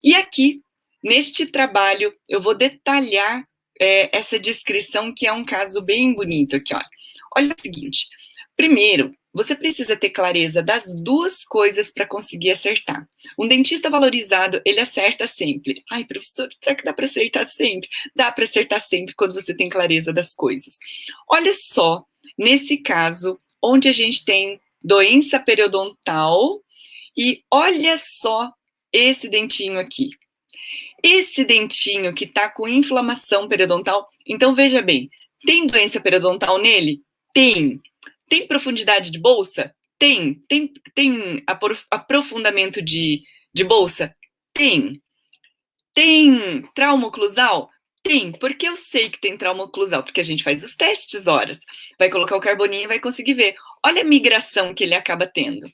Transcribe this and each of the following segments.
E aqui, neste trabalho, eu vou detalhar essa descrição, que é um caso bem bonito aqui, ó. Olha o seguinte, primeiro, você precisa ter clareza das duas coisas para conseguir acertar. Um dentista valorizado, ele acerta sempre. Ai, professor, será que dá para acertar sempre? Dá para acertar sempre quando você tem clareza das coisas. Olha só, nesse caso, onde a gente tem doença periodontal, e olha só esse dentinho aqui. Esse dentinho que está com inflamação periodontal, então veja bem, tem doença periodontal nele? Tem. Tem profundidade de bolsa? Tem. Tem aprofundamento de bolsa? Tem. Tem trauma oclusal? Tem, porque eu sei que tem trauma oclusal, porque a gente faz os testes, horas. Vai colocar o carboninho e vai conseguir ver. Olha a migração que ele acaba tendo.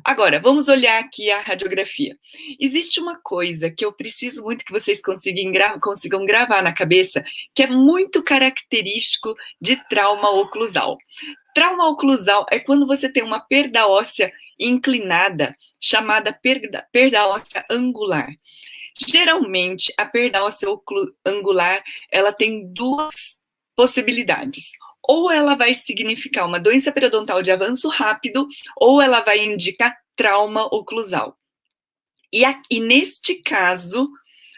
Agora, vamos olhar aqui a radiografia. Existe uma coisa que eu preciso muito que vocês consigam gravar na cabeça, que é muito característico de trauma oclusal. Trauma oclusal é quando você tem uma perda óssea inclinada, chamada perda óssea angular. Geralmente, a perda óssea angular, ela tem duas possibilidades. Ou ela vai significar uma doença periodontal de avanço rápido, ou ela vai indicar trauma oclusal. E neste caso,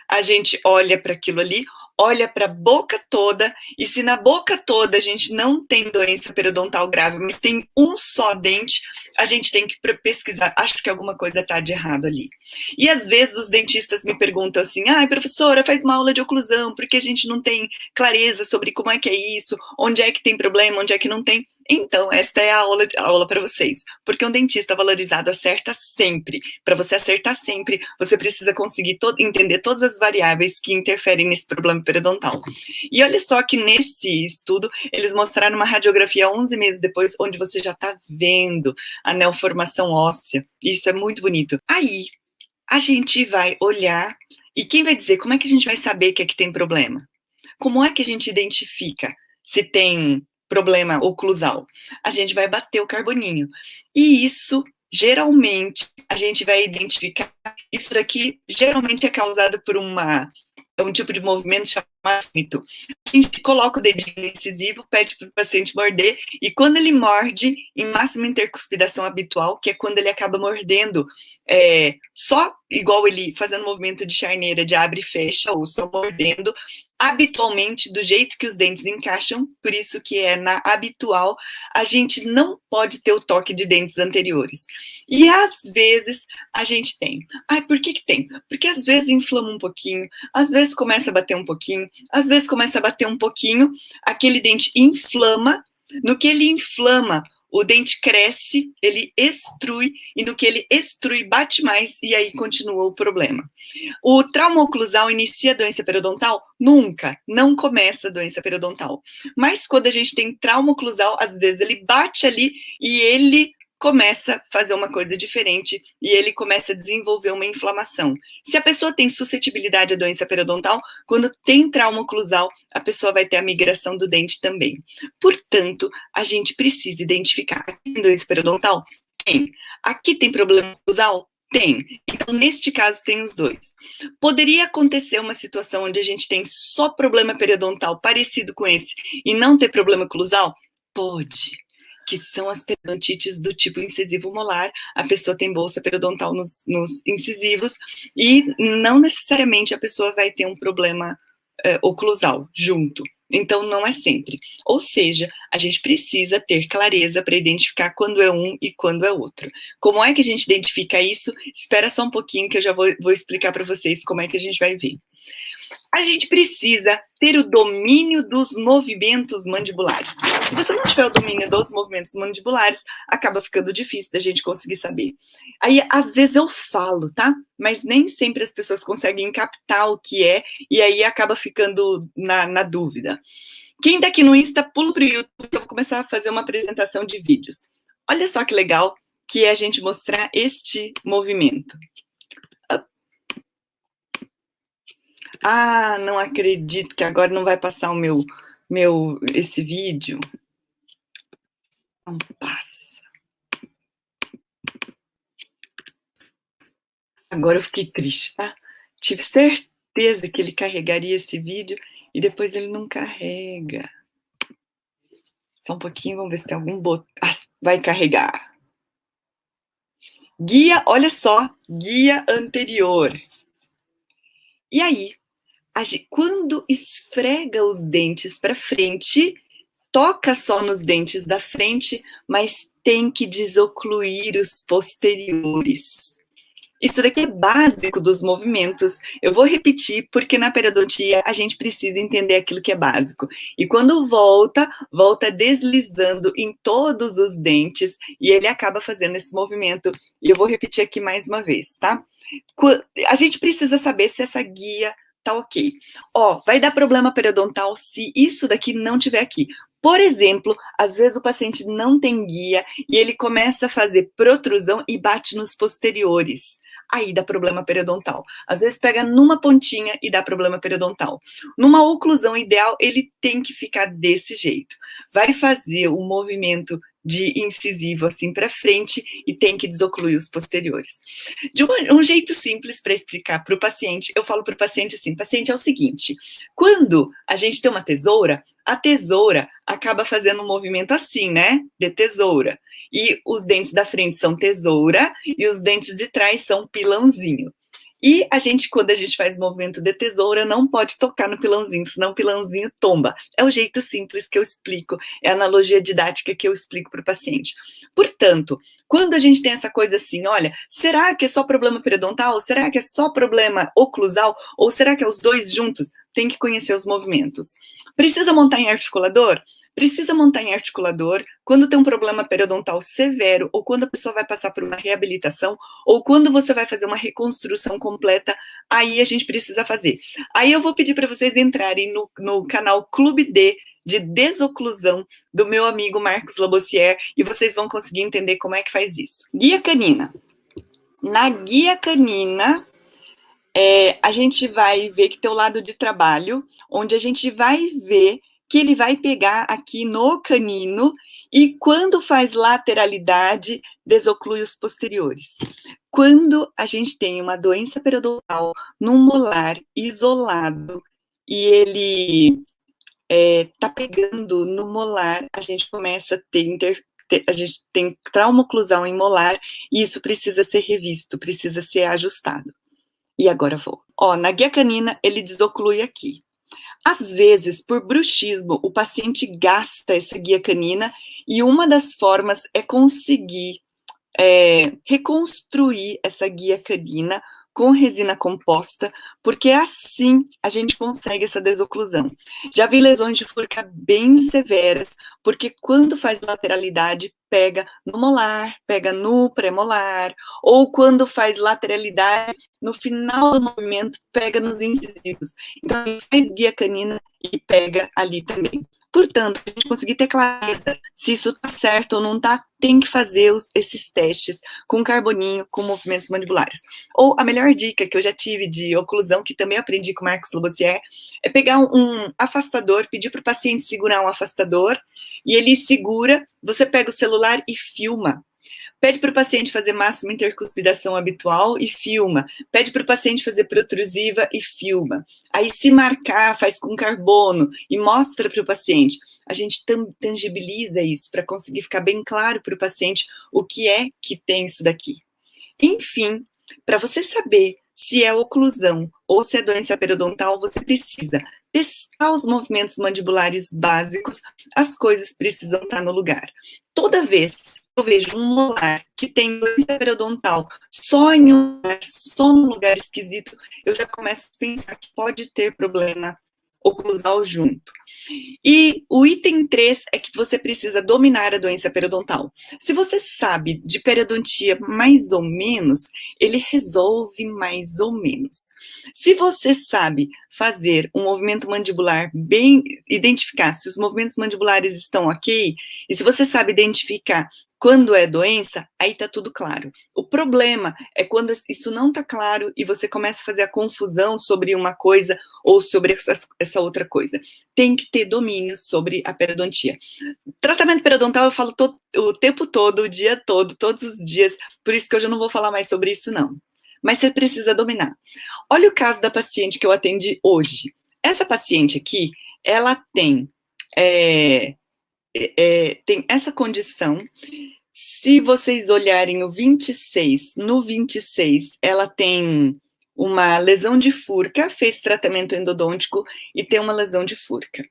a gente olha para aquilo ali, olha para a boca toda, e se na boca toda a gente não tem doença periodontal grave, mas tem um só dente, a gente tem que pesquisar, acho que alguma coisa está de errado ali. E às vezes os dentistas me perguntam assim, professora, faz uma aula de oclusão, porque a gente não tem clareza sobre como é que é isso, onde é que tem problema, onde é que não tem. Então, esta é a aula para vocês, porque um dentista valorizado acerta sempre. Para você acertar sempre, você precisa conseguir entender todas as variáveis que interferem nesse problema periodontal. E olha só que nesse estudo, eles mostraram uma radiografia 11 meses depois, onde você já está vendo a neoformação óssea. Isso é muito bonito. Aí, a gente vai olhar, e quem vai dizer como é que a gente vai saber que é que tem problema? Como é que a gente identifica se tem problema oclusal? A gente vai bater o carboninho. E isso, geralmente, a gente vai identificar. Isso daqui, geralmente, é causado por um tipo de movimento chamado mito. A gente coloca o dedinho incisivo, pede para o paciente morder, e quando ele morde, em máxima intercuspidação habitual, que é quando ele acaba mordendo, só igual ele fazendo movimento de charneira, de abre e fecha, ou só mordendo, habitualmente, do jeito que os dentes encaixam, por isso que é na habitual, a gente não pode ter o toque de dentes anteriores. E às vezes a gente tem. Por que tem? Porque às vezes inflama um pouquinho, às vezes começa a bater um pouquinho, às vezes começa a bater um pouquinho, aquele dente inflama, no que ele inflama, o dente cresce, ele extrui, e no que ele extrui, bate mais, e aí continua o problema. O trauma oclusal inicia a doença periodontal? Nunca, não começa a doença periodontal. Mas quando a gente tem trauma oclusal, às vezes ele bate ali e ele começa a fazer uma coisa diferente e ele começa a desenvolver uma inflamação. Se a pessoa tem suscetibilidade à doença periodontal, quando tem trauma oclusal, a pessoa vai ter a migração do dente também. Portanto, a gente precisa identificar. Aqui tem doença periodontal? Tem. Aqui tem problema oclusal? Tem. Então, neste caso, tem os dois. Poderia acontecer uma situação onde a gente tem só problema periodontal parecido com esse e não ter problema oclusal? Pode, que são as periodontites do tipo incisivo molar. A pessoa tem bolsa periodontal nos incisivos e não necessariamente a pessoa vai ter um problema oclusal junto. Então, não é sempre. Ou seja, a gente precisa ter clareza para identificar quando é um e quando é outro. Como é que a gente identifica isso? Espera só um pouquinho que eu já vou explicar para vocês como é que a gente vai ver. A gente precisa ter o domínio dos movimentos mandibulares. Se você não tiver o domínio dos movimentos mandibulares, acaba ficando difícil da gente conseguir saber. Aí, às vezes eu falo, tá? Mas nem sempre as pessoas conseguem captar o que é, e aí acaba ficando na dúvida. Quem tá aqui no Insta, pula pro YouTube, eu vou começar a fazer uma apresentação de vídeos. Olha só que legal que é a gente mostrar este movimento. Não acredito que agora não vai passar esse vídeo. Não passa. Agora eu fiquei triste, tá? Tive certeza que ele carregaria esse vídeo e depois ele não carrega. Só um pouquinho, vamos ver se tem algum botão. Ah, vai carregar. Guia, olha só, guia anterior. E aí, quando esfrega os dentes para frente, toca só nos dentes da frente, mas tem que desocluir os posteriores. Isso daqui é básico dos movimentos. Eu vou repetir porque na periodontia a gente precisa entender aquilo que é básico. E quando volta, volta deslizando em todos os dentes e ele acaba fazendo esse movimento. E eu vou repetir aqui mais uma vez, tá? A gente precisa saber se essa guia tá ok. Ó, vai dar problema periodontal se isso daqui não tiver aqui. Por exemplo, às vezes o paciente não tem guia e ele começa a fazer protrusão e bate nos posteriores. Aí dá problema periodontal. Às vezes pega numa pontinha e dá problema periodontal. Numa oclusão ideal, ele tem que ficar desse jeito. Vai fazer um movimento de incisivo assim para frente e tem que desocluir os posteriores. De um jeito simples para explicar para o paciente, eu falo para o paciente assim: paciente, é o seguinte, quando a gente tem uma tesoura, a tesoura acaba fazendo um movimento assim, né? De tesoura. E os dentes da frente são tesoura e os dentes de trás são pilãozinho. E a gente, quando a gente faz movimento de tesoura, não pode tocar no pilãozinho, senão o pilãozinho tomba. É o jeito simples que eu explico, é a analogia didática que eu explico para o paciente. Portanto, quando a gente tem essa coisa assim, olha, será que é só problema periodontal? Será que é só problema oclusal? Ou será que é os dois juntos? Tem que conhecer os movimentos. Precisa montar em articulador? Precisa montar em articulador quando tem um problema periodontal severo, ou quando a pessoa vai passar por uma reabilitação, ou quando você vai fazer uma reconstrução completa, aí a gente precisa fazer. Aí eu vou pedir para vocês entrarem no canal Clube D, de desoclusão, do meu amigo Marcos Labossière, e vocês vão conseguir entender como é que faz isso. Guia canina. Na guia canina, a gente vai ver que tem o lado de trabalho, onde a gente vai ver que ele vai pegar aqui no canino e quando faz lateralidade, desoclui os posteriores. Quando a gente tem uma doença periodontal num molar isolado e ele tá pegando no molar, a gente começa a ter a gente tem trauma oclusal em molar e isso precisa ser revisto, precisa ser ajustado. E agora eu vou. Ó, na guia canina, ele desoclui aqui. Às vezes, por bruxismo, o paciente gasta essa guia canina e uma das formas é conseguir reconstruir essa guia canina com resina composta, porque assim a gente consegue essa desoclusão. Já vi lesões de furca bem severas, porque quando faz lateralidade, pega no molar, pega no premolar, ou quando faz lateralidade, no final do movimento, pega nos incisivos. Então, faz guia canina e pega ali também. Portanto, a gente conseguir ter clareza se isso está certo ou não está, tem que fazer esses testes com carboninho, com movimentos mandibulares. Ou a melhor dica que eu já tive de oclusão, que também aprendi com o Marcos Labossière, é pegar um afastador, pedir para o paciente segurar um afastador, e ele segura, você pega o celular e filma. Pede para o paciente fazer máxima intercuspidação habitual e filma. Pede para o paciente fazer protrusiva e filma. Aí, se marcar, faz com carbono e mostra para o paciente. A gente tangibiliza isso para conseguir ficar bem claro para o paciente o que é que tem isso daqui. Enfim, para você saber se é oclusão ou se é doença periodontal, você precisa testar os movimentos mandibulares básicos, as coisas precisam estar no lugar. Toda vez eu vejo um molar que tem doença periodontal só em um lugar, só num lugar esquisito, eu já começo a pensar que pode ter problema oclusal junto. E o item 3 é que você precisa dominar a doença periodontal. Se você sabe de periodontia mais ou menos, ele resolve mais ou menos. Se você sabe fazer um movimento mandibular bem, identificar se os movimentos mandibulares estão ok, e se você sabe identificar quando é doença, aí tá tudo claro. O problema é quando isso não tá claro e você começa a fazer a confusão sobre uma coisa ou sobre essa outra coisa. Tem que ter domínio sobre a periodontia. Tratamento periodontal eu falo o tempo todo, o dia todo, todos os dias, por isso que hoje eu não vou falar mais sobre isso, não. mas você precisa dominar. Olha o caso da paciente que eu atendi hoje. Essa paciente aqui, ela tem essa condição. Se vocês olharem o 26, no 26, ela tem uma lesão de furca, fez tratamento endodôntico e tem uma lesão de furca.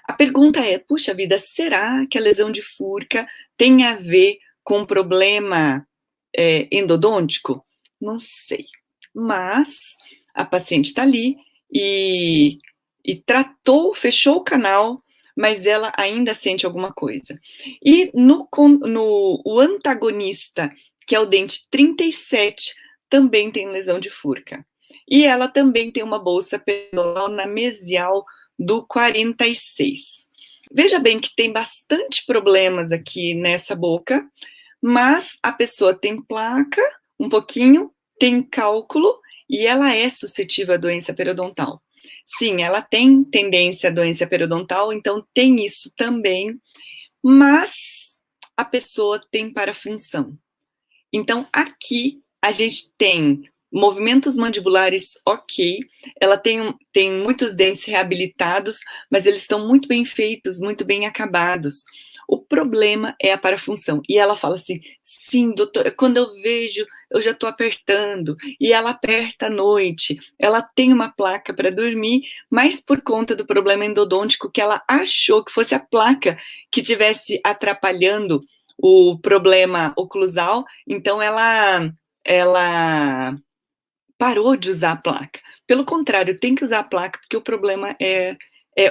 A pergunta é, puxa vida, será que a lesão de furca tem a ver com problema endodôntico? Não sei. Mas a paciente está ali e tratou, fechou o canal, mas ela ainda sente alguma coisa. E o antagonista, que é o dente 37, também tem lesão de furca. E ela também tem uma bolsa pendolal na mesial do 46. Veja bem que tem bastante problemas aqui nessa boca, mas a pessoa tem placa, um pouquinho, tem cálculo e ela é suscetível à doença periodontal. Sim, ela tem tendência à doença periodontal, então tem isso também, mas a pessoa tem parafunção. Então, aqui a gente tem movimentos mandibulares ok, ela tem muitos dentes reabilitados, mas eles estão muito bem feitos, muito bem acabados. O problema é a parafunção. E ela fala assim, sim, doutor, quando eu vejo, eu já estou apertando. E ela aperta à noite. Ela tem uma placa para dormir, mas por conta do problema endodôntico, que ela achou que fosse a placa que estivesse atrapalhando o problema oclusal, então ela parou de usar a placa. Pelo contrário, tem que usar a placa porque o problema é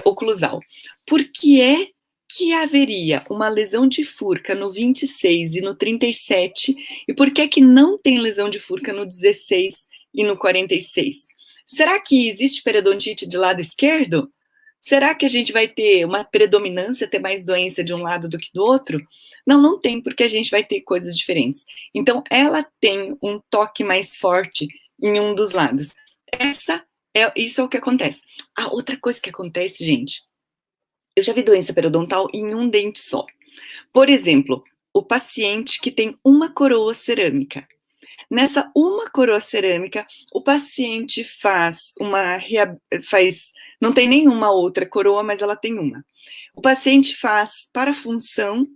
oclusal. Por que é que haveria uma lesão de furca no 26 e no 37, e por que é que não tem lesão de furca no 16 e no 46? Será que existe periodontite de lado esquerdo? Será que a gente vai ter uma predominância, ter mais doença de um lado do que do outro? Não, não tem, porque a gente vai ter coisas diferentes. Então, ela tem um toque mais forte em um dos lados. Isso é o que acontece. A outra coisa que acontece, gente, eu já vi doença periodontal em um dente só. Por exemplo, o paciente que tem uma coroa cerâmica. Nessa uma coroa cerâmica, o paciente não tem nenhuma outra coroa, mas ela tem uma. O paciente faz parafunção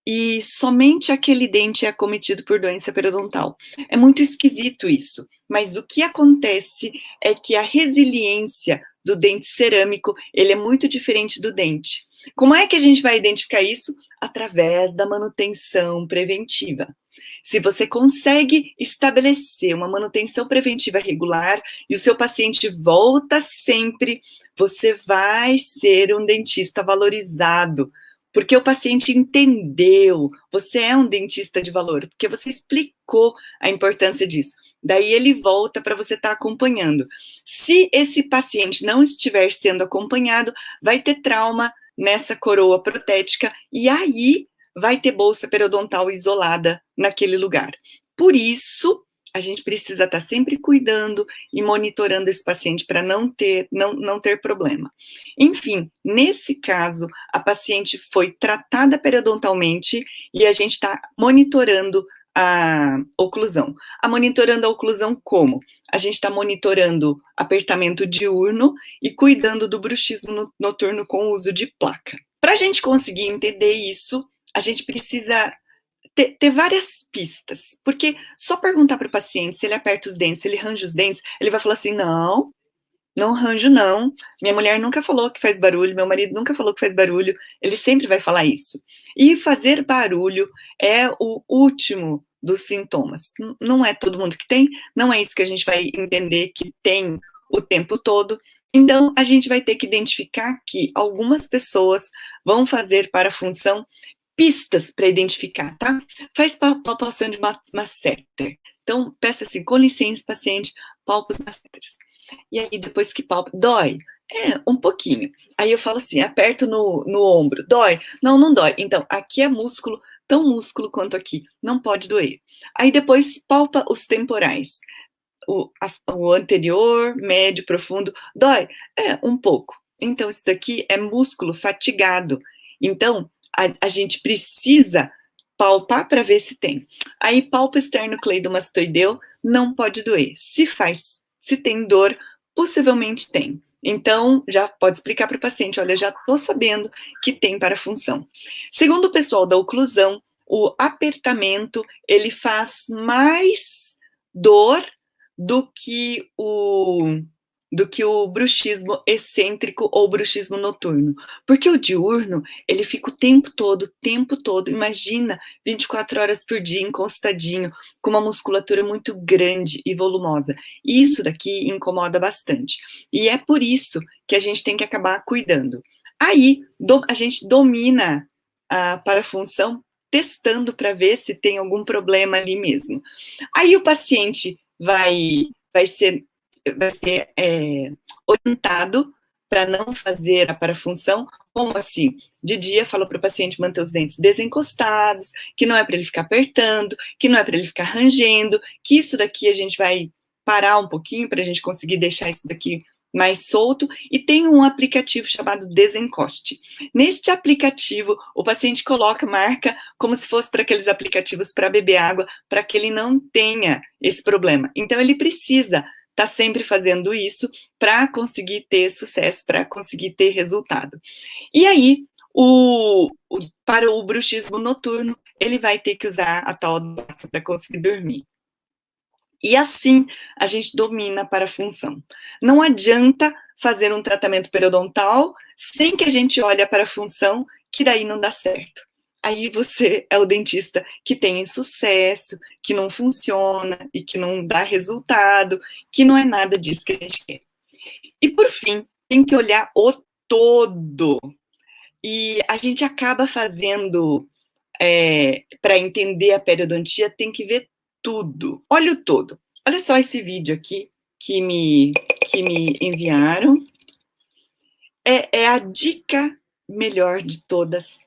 e somente aquele dente é acometido por doença periodontal. É muito esquisito isso, mas o que acontece é que a resiliência do dente cerâmico, ele é muito diferente do dente. Como é que a gente vai identificar isso? Através da manutenção preventiva. Se você consegue estabelecer uma manutenção preventiva regular e o seu paciente volta sempre, você vai ser um dentista valorizado, porque o paciente entendeu, você é um dentista de valor, porque você explicou a importância disso. Daí ele volta para você estar acompanhando. Se esse paciente não estiver sendo acompanhado, vai ter trauma nessa coroa protética e aí vai ter bolsa periodontal isolada naquele lugar. Por isso, a gente precisa estar sempre cuidando e monitorando esse paciente para não ter problema. Enfim, nesse caso, a paciente foi tratada periodontalmente e a gente está monitorando a oclusão. Monitorando a oclusão como? A gente está monitorando apertamento diurno e cuidando do bruxismo noturno com o uso de placa. Para a gente conseguir entender isso, a gente precisa ter várias pistas, porque só perguntar para o paciente se ele aperta os dentes, se ele range os dentes, ele vai falar assim, não ranjo não, minha mulher nunca falou que faz barulho, meu marido nunca falou que faz barulho, ele sempre vai falar isso. E fazer barulho é o último dos sintomas, não é todo mundo que tem, não é isso que a gente vai entender que tem o tempo todo. Então, a gente vai ter que identificar que algumas pessoas vão fazer parafunção, pistas para identificar, tá? Faz palpação de masseter. Então, peça assim, com licença, paciente, palpa os masseters. E aí, depois que palpa, dói? Um pouquinho. Aí eu falo assim, aperto no ombro, dói? Não, não dói. Então, aqui é músculo, tão músculo quanto aqui, não pode doer. Aí depois palpa os temporais. O anterior, médio, profundo, dói? Um pouco. Então, isso daqui é músculo fatigado. Então, a gente precisa palpar para ver se tem. Aí, palpa externo cleidomastoideu, não pode doer. Se tem dor, possivelmente tem. Então, já pode explicar para o paciente, olha, já estou sabendo que tem parafunção. Segundo o pessoal da oclusão, o apertamento, ele faz mais dor do que o bruxismo excêntrico ou bruxismo noturno. Porque o diurno, ele fica o tempo todo, imagina, 24 horas por dia, encostadinho, com uma musculatura muito grande e volumosa. Isso daqui incomoda bastante. E é por isso que a gente tem que acabar cuidando. Aí, a gente domina a parafunção testando para ver se tem algum problema ali mesmo. Aí o paciente vai ser orientado para não fazer a parafunção. Como assim? De dia, falo para o paciente manter os dentes desencostados, que não é para ele ficar apertando, que não é para ele ficar rangendo, que isso daqui a gente vai parar um pouquinho para a gente conseguir deixar isso daqui mais solto, e tem um aplicativo chamado Desencoste. Neste aplicativo, o paciente marca como se fosse para aqueles aplicativos para beber água, para que ele não tenha esse problema. Então, ele precisa estar sempre fazendo isso para conseguir ter sucesso, para conseguir ter resultado. E aí, para o bruxismo noturno, ele vai ter que usar a tal para conseguir dormir. E assim a gente domina a parafunção. Não adianta fazer um tratamento periodontal sem que a gente olhe a parafunção, que daí não dá certo. Aí você é o dentista que tem insucesso, que não funciona e que não dá resultado, que não é nada disso que a gente quer. E por fim, tem que olhar o todo. E a gente acaba fazendo, para entender a periodontia, tem que ver tudo. Olha o todo. Olha só esse vídeo aqui que me enviaram. É a dica melhor de todas,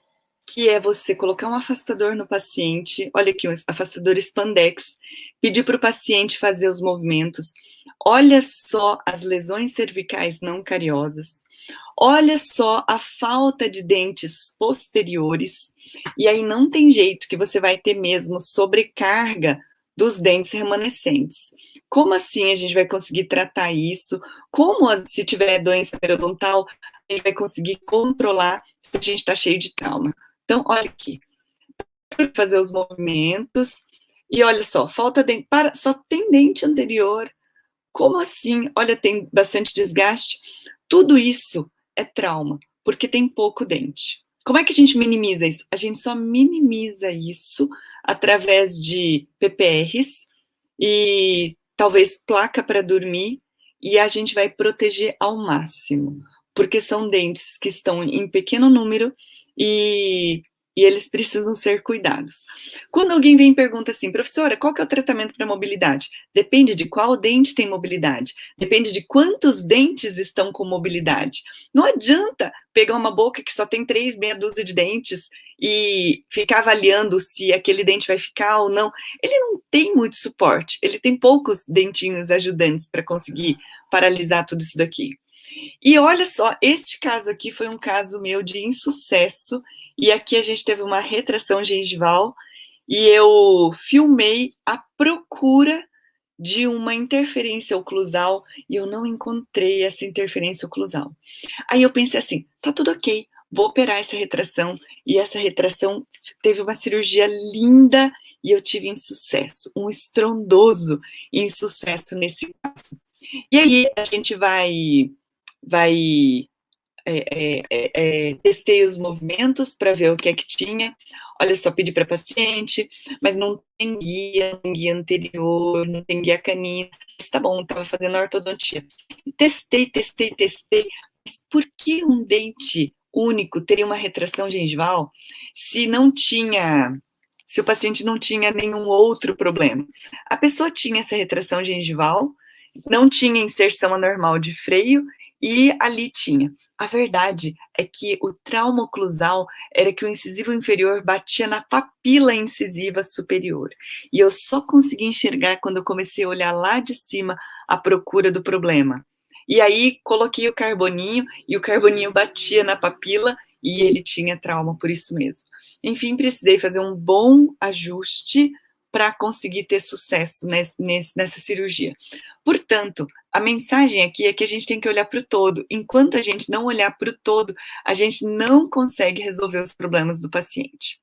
que é você colocar um afastador no paciente. Olha aqui, um afastador Spandex. Pedir para o paciente fazer os movimentos. Olha só as lesões cervicais não cariosas. Olha só a falta de dentes posteriores. E aí não tem jeito, que você vai ter mesmo sobrecarga dos dentes remanescentes. Como assim a gente vai conseguir tratar isso? Como, se tiver doença periodontal, a gente vai conseguir controlar se a gente está cheio de trauma? Então, olha aqui. Fazer os movimentos. E olha só, falta dente. Só tem dente anterior. Como assim? Olha, tem bastante desgaste. Tudo isso é trauma, porque tem pouco dente. Como é que a gente minimiza isso? A gente só minimiza isso através de PPRs e talvez placa para dormir, e a gente vai proteger ao máximo, porque são dentes que estão em pequeno número e eles precisam ser cuidados. Quando alguém vem e pergunta assim, professora, qual que é o tratamento para mobilidade? Depende de qual dente tem mobilidade, depende de quantos dentes estão com mobilidade. Não adianta pegar uma boca que só tem 3, meia dúzia de dentes e ficar avaliando se aquele dente vai ficar ou não. Ele não tem muito suporte, ele tem poucos dentinhos ajudantes para conseguir paralisar tudo isso daqui. E olha só, este caso aqui foi um caso meu de insucesso, e aqui a gente teve uma retração gengival, e eu filmei a procura de uma interferência oclusal, e eu não encontrei essa interferência oclusal. Aí eu pensei assim, tá tudo ok, vou operar essa retração, e essa retração teve uma cirurgia linda, e eu tive insucesso, um estrondoso insucesso nesse caso. E aí a gente testei os movimentos para ver o que é que tinha. Olha só, pedi para paciente, mas não tem guia anterior, não tem guia canina. Mas tá bom, estava fazendo ortodontia. Testei. Mas por que um dente único teria uma retração gengival se o paciente não tinha nenhum outro problema? A pessoa tinha essa retração gengival, não tinha inserção anormal de freio, e ali tinha. A verdade é que o trauma oclusal era que o incisivo inferior batia na papila incisiva superior. E eu só consegui enxergar quando eu comecei a olhar lá de cima à procura do problema. E aí coloquei o carboninho, e o carboninho batia na papila, e ele tinha trauma por isso mesmo. Enfim, precisei fazer um bom ajuste para conseguir ter sucesso nessa cirurgia. Portanto, a mensagem aqui é que a gente tem que olhar para o todo. Enquanto a gente não olhar para o todo, a gente não consegue resolver os problemas do paciente.